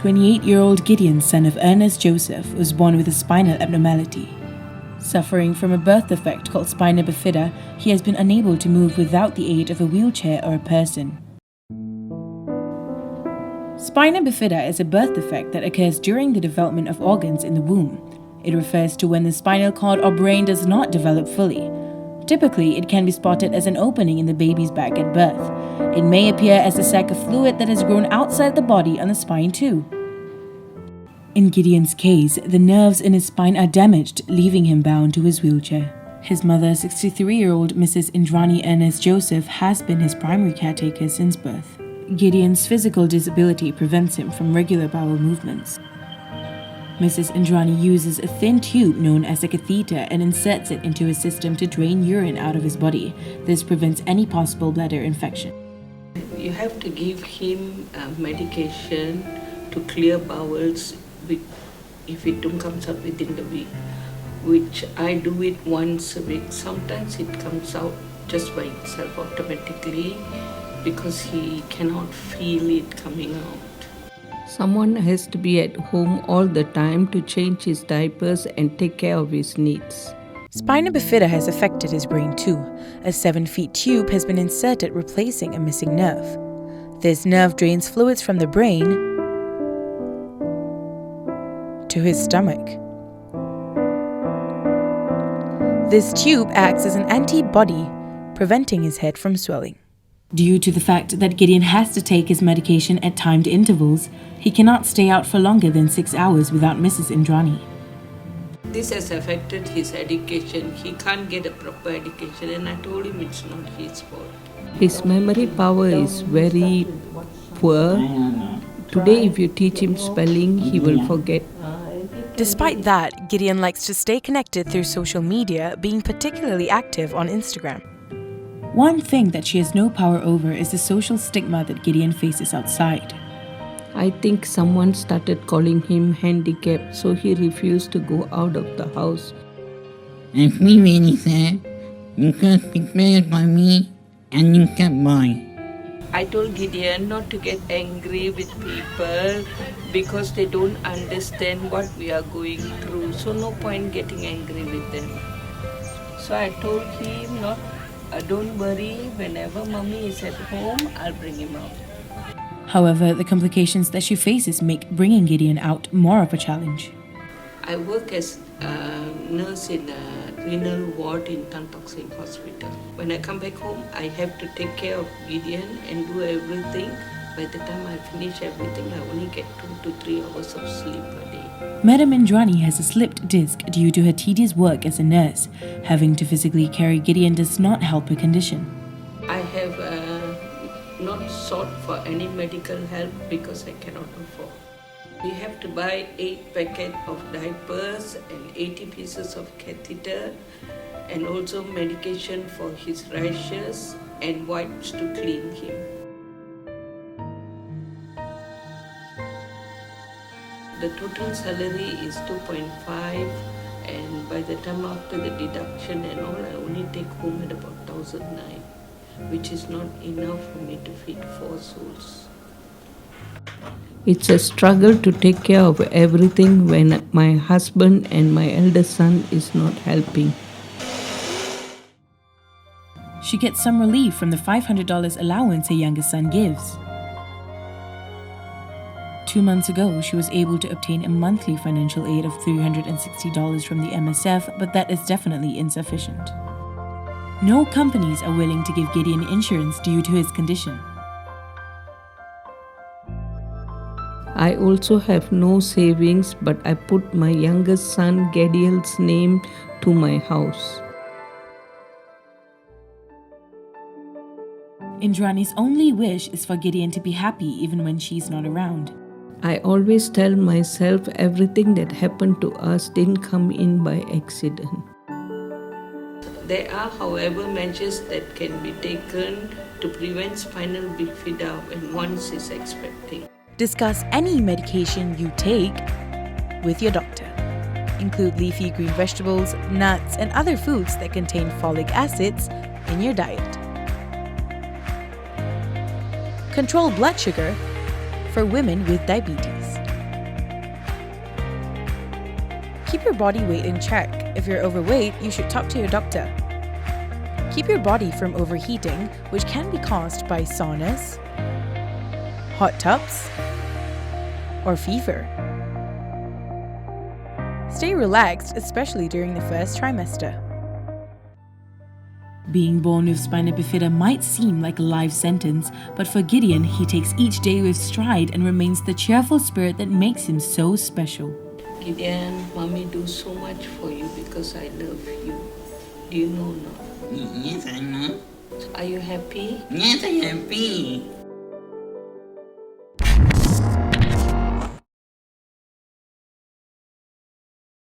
28-year-old Gideon, son of Ernest Joseph, was born with a spinal abnormality. Suffering from a birth defect called spina bifida, he has been unable to move without the aid of a wheelchair or a person. Spina bifida is a birth defect that occurs during the development of organs in the womb. It refers to when the spinal cord or brain does not develop fully. Typically, it can be spotted as an opening in the baby's back at birth. It may appear as a sac of fluid that has grown outside the body on the spine too. In Gideon's case, the nerves in his spine are damaged, leaving him bound to his wheelchair. His mother, 63-year-old Mrs. Indrani Ernest Joseph, has been his primary caretaker since birth. Gideon's physical disability prevents him from regular bowel movements. Mrs. Indrani uses a thin tube known as a catheter and inserts it into his system to drain urine out of his body. This prevents any possible bladder infection. You have to give him medication to clear bowels if it comes out within the week, which I do it once a week. Sometimes it comes out just by itself automatically because he cannot feel it coming out. Someone has to be at home all the time to change his diapers and take care of his needs. Spina bifida has affected his brain too. A 7-foot tube has been inserted, replacing a missing nerve. This nerve drains fluids from the brain to his stomach. This tube acts as an antibody, preventing his head from swelling. Due to the fact that Gideon has to take his medication at timed intervals, he cannot stay out for longer than 6 hours without Mrs. Indrani. This has affected his education. He can't get a proper education, and I told him it's not his fault. His memory power is very poor. Today, if you teach him spelling, he will forget. Despite that, Gideon likes to stay connected through social media, being particularly active on Instagram. One thing that she has no power over is the social stigma that Gideon faces outside. I think someone started calling him handicapped, so he refused to go out of the house. I feel really sad because people for me and you kept by. I told Gideon not to get angry with people because they don't understand what we are going through. So no point getting angry with them. So I told him don't worry, whenever mommy is at home, I'll bring him out. However, the complications that she faces make bringing Gideon out more of a challenge. I work as a nurse in a renal ward in Tan Tock Seng Hospital. When I come back home, I have to take care of Gideon and do everything. By the time I finish everything, I only get 2 to 3 hours of sleep a day. Madam Indrani has a slipped disc due to her tedious work as a nurse. Having to physically carry Gideon does not help her condition. I have not sought for any medical help because I cannot afford. We have to buy 8 packets of diapers and 80 pieces of catheter and also medication for his rashes and wipes to clean him. The total salary is 2.5 and by the time after the deduction and all, I only take home at about 1,009, which is not enough for me to feed 4 souls. It's a struggle to take care of everything when my husband and my eldest son is not helping. She gets some relief from the $500 allowance her youngest son gives. 2 months ago, she was able to obtain a monthly financial aid of $360 from the MSF, but that is definitely insufficient. No companies are willing to give Gideon insurance due to his condition. I also have no savings, but I put my youngest son Gadiel's name to my house. Indrani's only wish is for Gideon to be happy even when she's not around. I always tell myself everything that happened to us didn't come in by accident. There are, however, measures that can be taken to prevent spinal bifida when one is expecting. Discuss any medication you take with your doctor. Include leafy green vegetables, nuts, and other foods that contain folic acids in your diet. Control blood sugar for women with diabetes. Keep your body weight in check. If you're overweight, you should talk to your doctor. Keep your body from overheating, which can be caused by saunas, hot tubs, or fever. Stay relaxed, especially during the first trimester. Being born with spina bifida might seem like a life sentence, but for Gideon, he takes each day with stride and remains the cheerful spirit that makes him so special. Gideon, mommy do so much for you because I love you. Do you know now? Yes, I know. Are you happy? Yes, I am happy.